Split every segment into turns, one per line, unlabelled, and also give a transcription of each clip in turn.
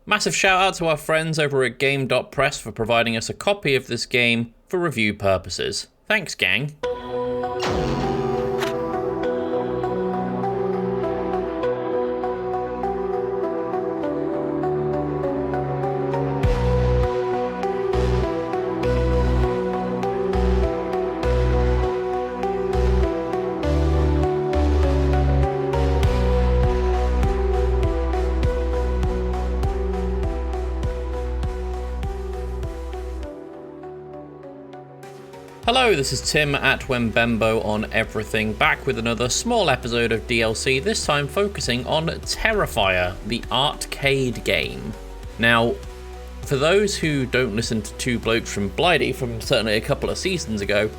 Massive shout out to our friends over at Game.Press for providing us a copy of this game for review purposes. Thanks, gang. Hello, this is Tim at Wembembo on everything, back with another small episode of DLC, this time focusing on Terrifier, the ARTcade game. Now, for those who don't listen to Two Blokes from Blighty from certainly a couple of seasons ago,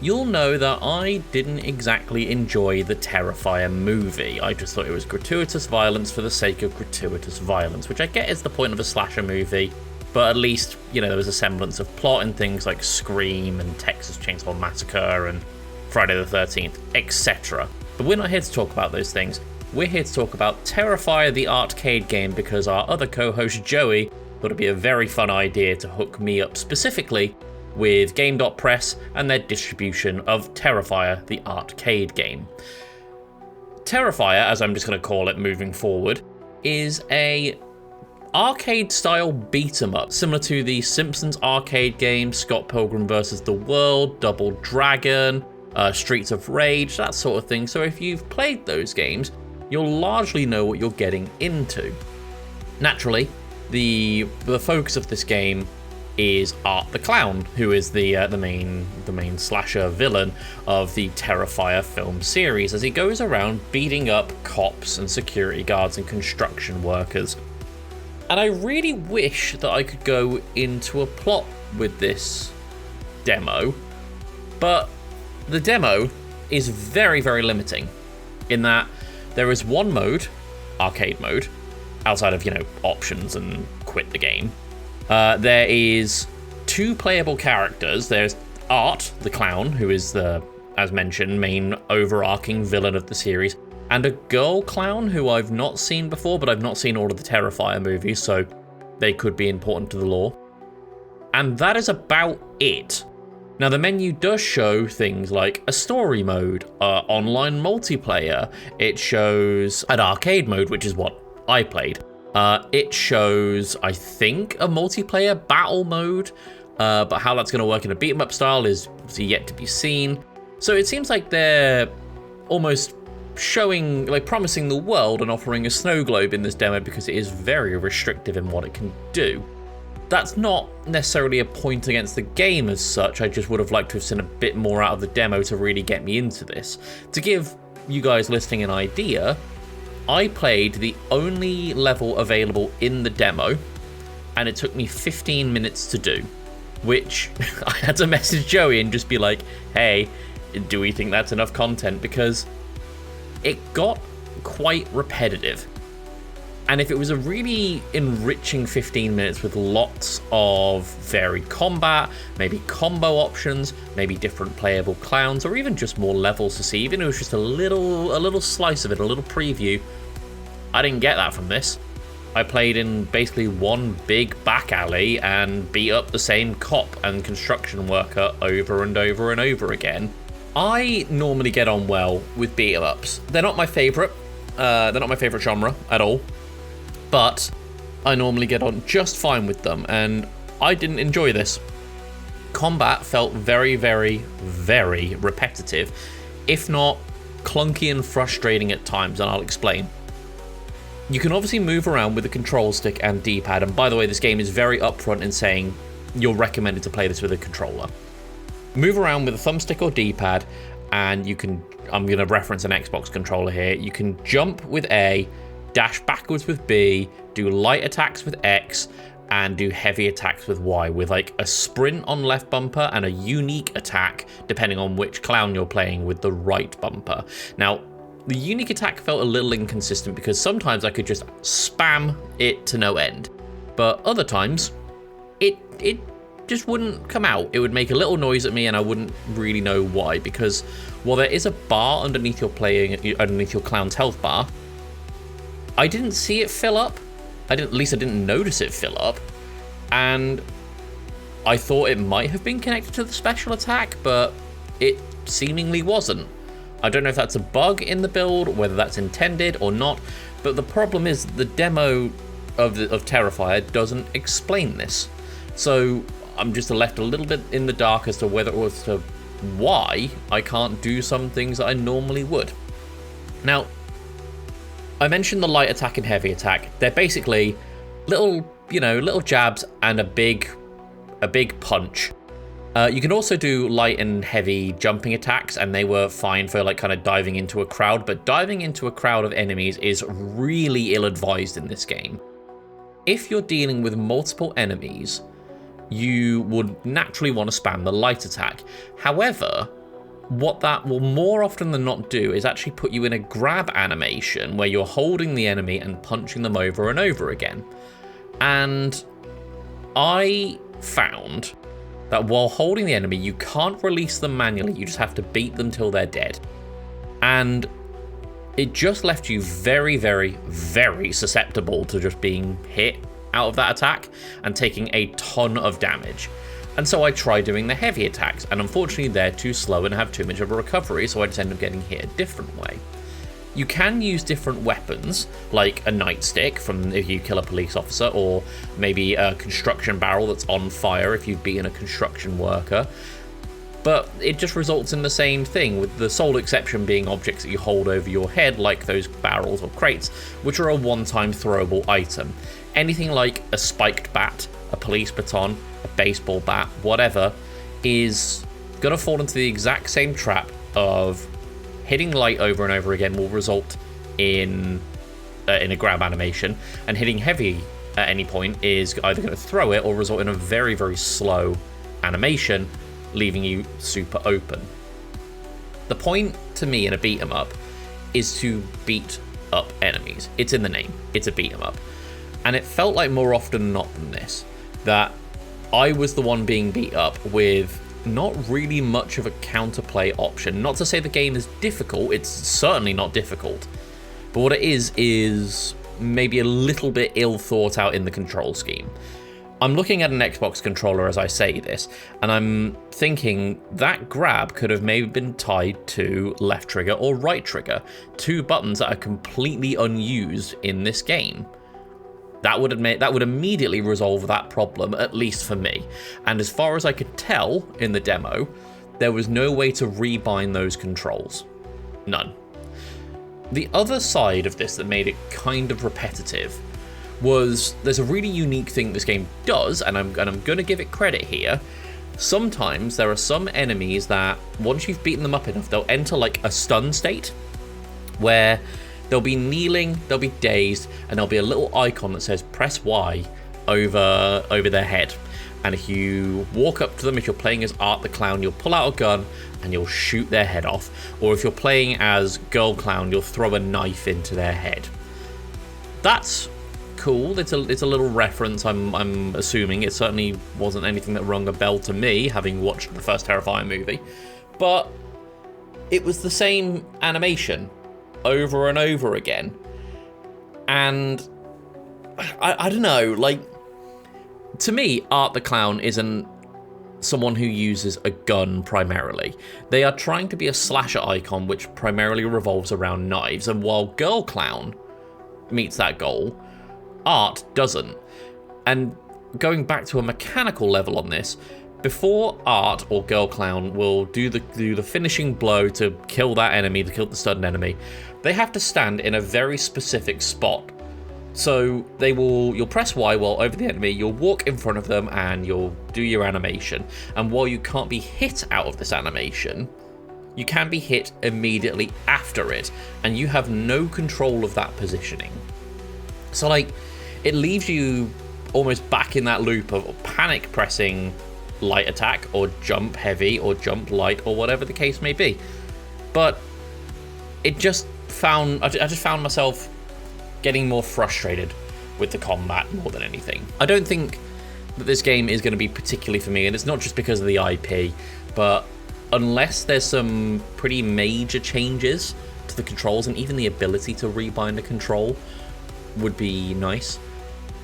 you'll know that I didn't exactly enjoy the Terrifier movie. I just thought it was gratuitous violence for the sake of gratuitous violence, which I get is the point of a slasher movie. But at least, you know, there was a semblance of plot in things like Scream and Texas Chainsaw Massacre and Friday the 13th, etc. But we're not here to talk about those things. We're here to talk about Terrifier the ARTcade game because our other co-host Joey thought it'd be a very fun idea to hook me up specifically with Game.Press and their distribution of Terrifier the ARTcade game. Terrifier, as I'm just going to call it moving forward, is a arcade-style beat-em-up, similar to the Simpsons arcade games, Scott Pilgrim vs. the World, Double Dragon, Streets of Rage, that sort of thing. So if you've played those games, you'll largely know what you're getting into. Naturally, the focus of this game is Art the Clown, who is the main slasher villain of the Terrifier film series, as he goes around beating up cops and security guards and construction workers. And I really wish that I could go into a plot with this demo, but the demo is very, very limiting in that there is one mode, arcade mode, outside of, options and quit the game. There is two playable characters. There's Art, the clown, who is the, as mentioned, main overarching villain of the series, and a girl clown who I've not seen before, but I've not seen all of the Terrifier movies, so they could be important to the lore. And that is about it. Now, the menu does show things like a story mode, online multiplayer. It shows an arcade mode, which is what I played. It shows, I think, a multiplayer battle mode, but how that's going to work in a beat-em-up style is yet to be seen. So it seems like they're almost showing, promising the world and offering a snow globe in this demo because it is very restrictive in what it can do. That's not necessarily a point against the game as such. I just would have liked to have seen a bit more out of the demo to really get me into this. To give you guys listening an idea, I played the only level available in the demo, and it took me 15 minutes to do, which I had to message Joey and just be like, hey, do we think that's enough content? Because it got quite repetitive. And if it was a really enriching 15 minutes with lots of varied combat, maybe combo options, maybe different playable clowns, or even just more levels to see, even if it was just a little slice of it, a little preview, I didn't get that from this. I played in basically one big back alley and beat up the same cop and construction worker over and over and over again. I normally get on well with beat-em-ups. They're not my favorite. They're not my favorite genre at all. But I normally get on just fine with them, and I didn't enjoy this. Combat felt very, very, very repetitive, if not clunky and frustrating at times, and I'll explain. You can obviously move around with the control stick and D-pad, and by the way, this game is very upfront in saying you're recommended to play this with a controller. Move around with a thumbstick or D-pad, and you can, I'm going to reference an Xbox controller here, you can jump with A, dash backwards with B, do light attacks with X, and do heavy attacks with Y, with like a sprint on left bumper and a unique attack, depending on which clown you're playing, with the right bumper. Now, the unique attack felt a little inconsistent because sometimes I could just spam it to no end, but other times it just wouldn't come out. It would make a little noise at me and I wouldn't really know why, because while there is a bar underneath your clown's health bar, I didn't see it fill up. at least I didn't notice it fill up, and I thought it might have been connected to the special attack, but it seemingly wasn't. I don't know if that's a bug in the build, whether that's intended or not, but the problem is the demo of Terrifier doesn't explain this. So I'm just left a little bit in the dark as to whether it was to why I can't do some things that I normally would. Now, I mentioned the light attack and heavy attack. They're basically little jabs and a big punch. You can also do light and heavy jumping attacks, and they were fine for like kind of diving into a crowd, but diving into a crowd of enemies is really ill-advised in this game. If you're dealing with multiple enemies, you would naturally want to spam the light attack. However, what that will more often than not do is actually put you in a grab animation where you're holding the enemy and punching them over and over again. And I found that while holding the enemy, you can't release them manually, you just have to beat them till they're dead. And it just left you very, very, very susceptible to just being hit out of that attack and taking a ton of damage. And so I tried doing the heavy attacks, and unfortunately they're too slow and have too much of a recovery, so I just end up getting hit a different way. You can use different weapons, like a nightstick from if you kill a police officer, or maybe a construction barrel that's on fire if you've beaten a construction worker. But it just results in the same thing, with the sole exception being objects that you hold over your head, like those barrels or crates, which are a one-time throwable item. Anything like a spiked bat, a police baton, a baseball bat, whatever, is gonna fall into the exact same trap of hitting light over and over again will result in a grab animation, and hitting heavy at any point is either going to throw it or result in a very, very slow animation, leaving you super open. The point to me in a beat 'em up is to beat up enemies. It's in the name. It's a beat 'em up. And it felt like more often than not than this, that I was the one being beat up with not really much of a counterplay option. Not to say the game is difficult, it's certainly not difficult. But what it is maybe a little bit ill thought out in the control scheme. I'm looking at an Xbox controller as I say this, and I'm thinking that grab could have maybe been tied to left trigger or right trigger, two buttons that are completely unused in this game. That would immediately resolve that problem, at least for me. And as far as I could tell in the demo, there was no way to rebind those controls. None. The other side of this that made it kind of repetitive was there's a really unique thing this game does, and I'm going to give it credit here. Sometimes there are some enemies that once you've beaten them up enough, they'll enter like a stun state where they'll be kneeling, they'll be dazed, and there'll be a little icon that says press Y over their head. And if you walk up to them, if you're playing as Art the Clown, you'll pull out a gun and you'll shoot their head off. Or if you're playing as Girl Clown, you'll throw a knife into their head. That's cool. It's a little reference, I'm assuming. It certainly wasn't anything that rung a bell to me, having watched the first Terrifier movie. But it was the same animation over and over again. And I don't know, like, to me, Art the Clown isn't someone who uses a gun primarily. They are trying to be a slasher icon which primarily revolves around knives, and while Girl Clown meets that goal, Art doesn't. And going back to a mechanical level on this, before Art or Girl Clown will do the finishing blow to kill that enemy, to kill the stunned enemy, they have to stand in a very specific spot. So you'll press Y while over the enemy, you'll walk in front of them and you'll do your animation. And while you can't be hit out of this animation, you can be hit immediately after it, and you have no control of that positioning. So like, it leaves you almost back in that loop of panic pressing light attack or jump heavy or jump light or whatever the case may be. But I just found myself getting more frustrated with the combat more than anything. I don't think that this game is going to be particularly for me, and it's not just because of the IP, but unless there's some pretty major changes to the controls, and even the ability to rebind a control would be nice.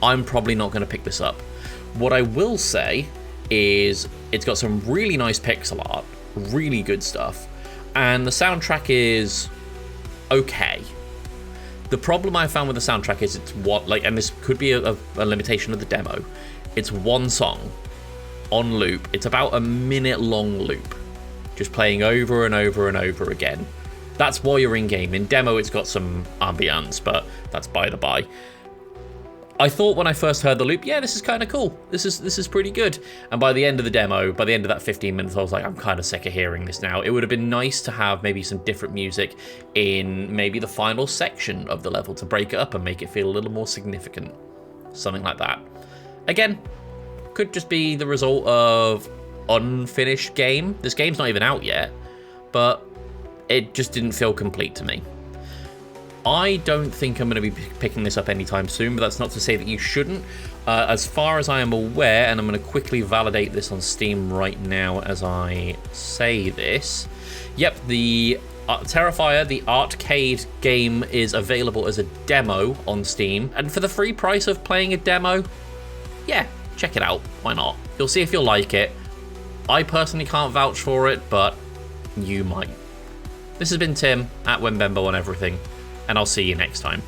I'm probably not going to pick this up. What I will say is it's got some really nice pixel art, really good stuff, and the soundtrack is okay. The problem I found with the soundtrack is it's what, like, and this could be a limitation of the demo, it's one song on loop. It's about a minute-long loop, just playing over and over and over again. That's while you're in game. In demo, it's got some ambience, but that's by the by. I thought when I first heard the loop, yeah, this is kind of cool. This is pretty good. And by the end of the demo, by the end of that 15 minutes, I was like, I'm kind of sick of hearing this now. It would have been nice to have maybe some different music in maybe the final section of the level to break it up and make it feel a little more significant. Something like that. Again, could just be the result of unfinished game. This game's not even out yet, but it just didn't feel complete to me. I don't think I'm going to be picking this up anytime soon, but that's not to say that you shouldn't. As far as I am aware, and I'm going to quickly validate this on Steam right now as I say this. Yep, the Terrifier, the ARTcade game, is available as a demo on Steam. And for the free price of playing a demo, yeah, check it out. Why not? You'll see if you'll like it. I personally can't vouch for it, but you might. This has been Tim at Wembembo on everything, and I'll see you next time.